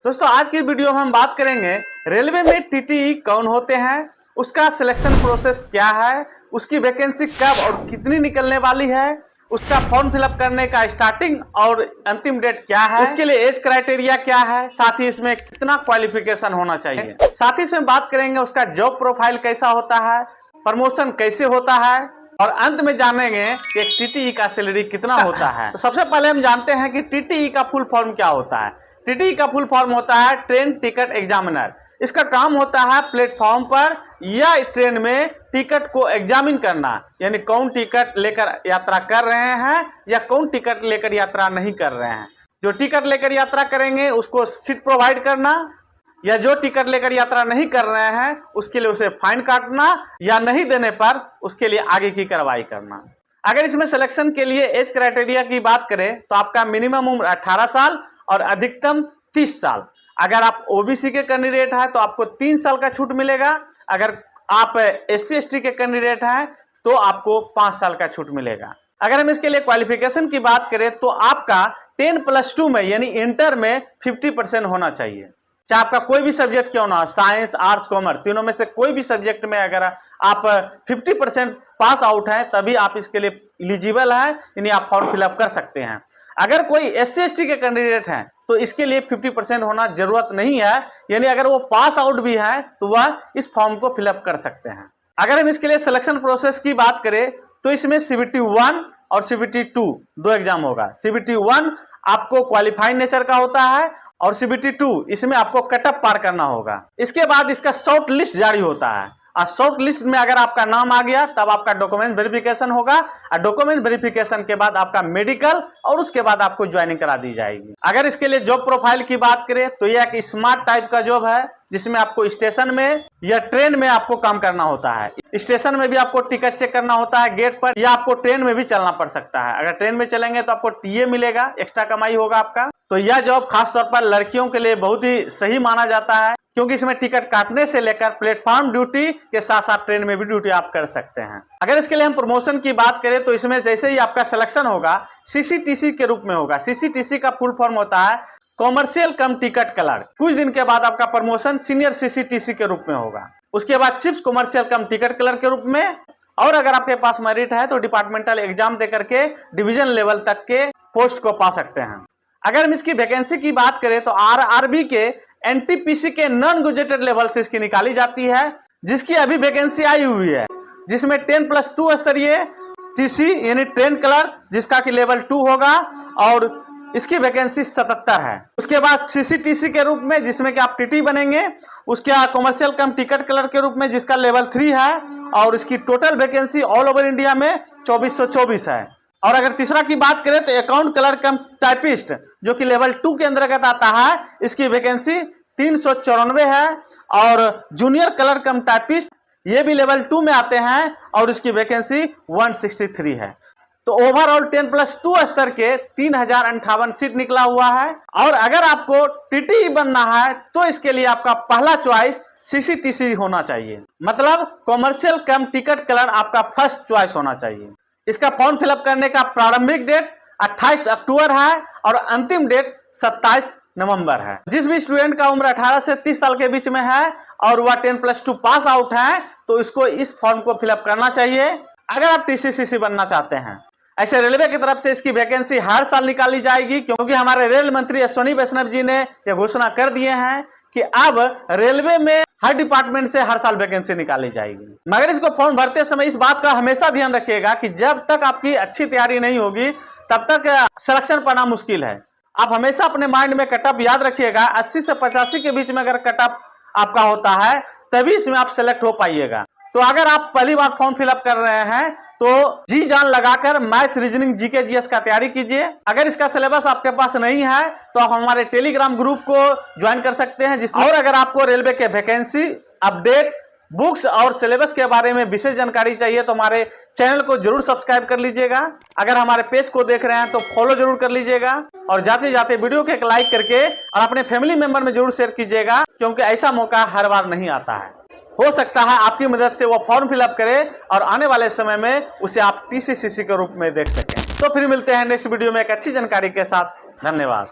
दोस्तों आज की वीडियो में हम बात करेंगे रेलवे में टीटीई कौन होते हैं, उसका सिलेक्शन प्रोसेस क्या है, उसकी वैकेंसी कब और कितनी निकलने वाली है, उसका फॉर्म फिलअप करने का स्टार्टिंग और अंतिम डेट क्या है, उसके लिए एज क्राइटेरिया क्या है, साथ ही इसमें कितना क्वालिफिकेशन होना चाहिए। साथ ही इसमें बात करेंगे उसका जॉब प्रोफाइल कैसा होता है, प्रमोशन कैसे होता है और अंत में जानेंगे कि एक टीटीई का सैलरी कितना होता है। तो सबसे पहले हम जानते हैं कि टीटीई का फुल फॉर्म क्या होता है। टीटीई का फुल फॉर्म होता है ट्रेन टिकट एग्जामिनर। इसका काम होता है प्लेटफॉर्म पर या ट्रेन में टिकट को एग्जामिन करना, यानी कौन टिकट लेकर यात्रा कर रहे हैं या कौन टिकट लेकर यात्रा नहीं कर रहे हैं। जो टिकट लेकर यात्रा करेंगे उसको सीट प्रोवाइड करना, या जो टिकट लेकर यात्रा नहीं कर रहे हैं उसके लिए उसे फाइन काटना, या नहीं देने पर उसके लिए आगे की कार्रवाई करना। अगर इसमें सिलेक्शन के लिए एज क्राइटेरिया की बात करें तो आपका मिनिमम उम्र 18 साल और अधिकतम 30 साल। अगर आप ओबीसी के कैंडिडेट हैं तो आपको 3 साल का छूट मिलेगा। अगर आप SC ST के कैंडिडेट हैं तो आपको 5 साल का छूट मिलेगा। अगर हम इसके लिए क्वालिफिकेशन की बात करें तो आपका 10+2 में यानी इंटर में 50% होना चाहिए। चाहे आपका कोई भी सब्जेक्ट क्यों ना हो, साइंस आर्ट्स कॉमर्स, तीनों में से कोई भी सब्जेक्ट में अगर आप 50% पास आउट हैं तभी आप इसके लिए एलिजिबल हैं, यानी आप फॉर्म फिलअप कर सकते हैं। अगर कोई SC ST के कैंडिडेट हैं तो इसके लिए 50% होना जरूरत नहीं है, यानी अगर वो पास आउट भी है तो वह इस फॉर्म को फिलअप कर सकते हैं। अगर हम इसके लिए सिलेक्शन प्रोसेस की बात करें तो इसमें CBT 1 और CBT 2 दो एग्जाम होगा। CBT 1 आपको क्वालिफाइड नेचर का होता है और CBT 2 इसमें आपको कटअप पार करना होगा। इसके बाद इसका शॉर्ट लिस्ट जारी होता है और शॉर्ट लिस्ट में अगर आपका नाम आ गया तब आपका डॉक्यूमेंट वेरिफिकेशन होगा और डॉक्यूमेंट वेरिफिकेशन के बाद आपका मेडिकल और उसके बाद आपको ज्वाइनिंग करा दी जाएगी। अगर इसके लिए जॉब प्रोफाइल की बात करें तो यह एक स्मार्ट टाइप का जॉब है जिसमें आपको स्टेशन में या ट्रेन में आपको काम करना होता है। स्टेशन में भी आपको टिकट चेक करना होता है गेट पर, या आपको ट्रेन में भी चलना पड़ सकता है। अगर ट्रेन में चलेंगे तो आपको टीए मिलेगा, एक्स्ट्रा कमाई होगा आपका। तो यह जॉब खासतौर पर लड़कियों के लिए बहुत ही सही माना जाता है क्योंकि इसमें टिकट काटने से लेकर प्लेटफॉर्म ड्यूटी के साथ साथ ट्रेन में भी ड्यूटी आप कर सकते हैं। अगर इसके लिए हम प्रमोशन की बात करें तो इसमें जैसे ही आपका सिलेक्शन होगा CCTC के रूप में होगा। CCTC का फुल फॉर्म होता है कॉमर्शियल कम टिकट क्लर्क। कुछ दिन के बाद आपका प्रमोशन सीनियर CCTC के रूप में होगा, उसके बाद चीफ कॉमर्शियल कम टिकट क्लर्क के रूप में, और अगर आपके पास मेरिट है तो डिपार्टमेंटल एग्जाम दे करके डिवीजन लेवल तक के पोस्ट को पा सकते हैं। अगर हम इसकी वैकेंसी की बात करें तो RRB के NTPC के नॉन ग्रेजुएटेड लेवल से इसकी निकाली जाती है, जिसकी अभी वैकेंसी आई हुई है, जिसमें 10+2 स्तरीय TC यानी ट्रेन क्लर्क जिसका कि लेवल 2 होगा और इसकी वैकेंसी 77 है। उसके बाद CCTC के रूप में जिसमें कि आप TT बनेंगे, उसके बाद कॉमर्शियल कम टिकट क्लर्क के रूप में जिसका लेवल 3 है और इसकी total vacancy all over India में 2424 है। और अगर तीसरा की बात करें तो अकाउंट क्लर्क कम टाइपिस्ट जो कि लेवल 2 के अंतर्गत आता है, इसकी वैकेंसी 394 है। और जूनियर क्लर्क कम टाइपिस्ट ये भी लेवल 2 में आते हैं और इसकी वैकेंसी 163 है। तो ओवरऑल 10+2 स्तर के 3058 सीट निकला हुआ है। और अगर आपको टीटीई बनना है तो इसके लिए आपका पहला चॉइस CCTC होना चाहिए, मतलब कॉमर्शियल कम टिकट क्लर्क आपका फर्स्ट चॉइस होना चाहिए। इसका फॉर्म फिलअप करने का प्रारंभिक डेट 28 अक्टूबर है और अंतिम डेट 27 नवंबर है। जिस भी स्टूडेंट का उम्र 18 से 30 साल के बीच में है और वह 10+2 पास आउट है तो इसको इस फॉर्म को फिलअप करना चाहिए अगर आप TCCC बनना चाहते हैं। ऐसे रेलवे की तरफ से इसकी वैकेंसी हर साल निकाली जाएगी क्योंकि हमारे रेल मंत्री अश्विनी वैष्णव जी ने यह घोषणा कर दिए हैं कि अब रेलवे में हर डिपार्टमेंट से हर साल वैकेंसी निकाली जाएगी। मगर इसको फॉर्म भरते समय इस बात का हमेशा ध्यान रखिएगा कि जब तक आपकी अच्छी तैयारी नहीं होगी तब तक सिलेक्शन पाना मुश्किल है। आप हमेशा अपने माइंड में कटअप याद रखिएगा, 80 से 85 के बीच में अगर कटअप आपका होता है तभी इसमें आप सेलेक्ट हो पाइएगा। तो अगर आप पहली बार फॉर्म फिलअप कर रहे हैं तो जी जान लगाकर मैथ्स रीजनिंग GK GS का तैयारी कीजिए। अगर इसका सिलेबस आपके पास नहीं है तो आप हमारे टेलीग्राम ग्रुप को ज्वाइन कर सकते हैं और अगर आपको रेलवे के वैकेंसी अपडेट बुक्स और सिलेबस के बारे में विशेष जानकारी चाहिए तो हमारे चैनल को जरूर सब्सक्राइब कर लीजिएगा। अगर हमारे पेज को देख रहे हैं तो फॉलो जरूर कर लीजिएगा और जाते जाते वीडियो को एक लाइक करके और अपने फैमिली मेंबर में जरूर शेयर कीजिएगा क्योंकि ऐसा मौका हर बार नहीं आता है। हो सकता है आपकी मदद से वो फॉर्म फिलअप करे और आने वाले समय में उसे आप TCCC के रूप में देख सकें। तो फिर मिलते हैं नेक्स्ट वीडियो में एक अच्छी जानकारी के साथ। धन्यवाद।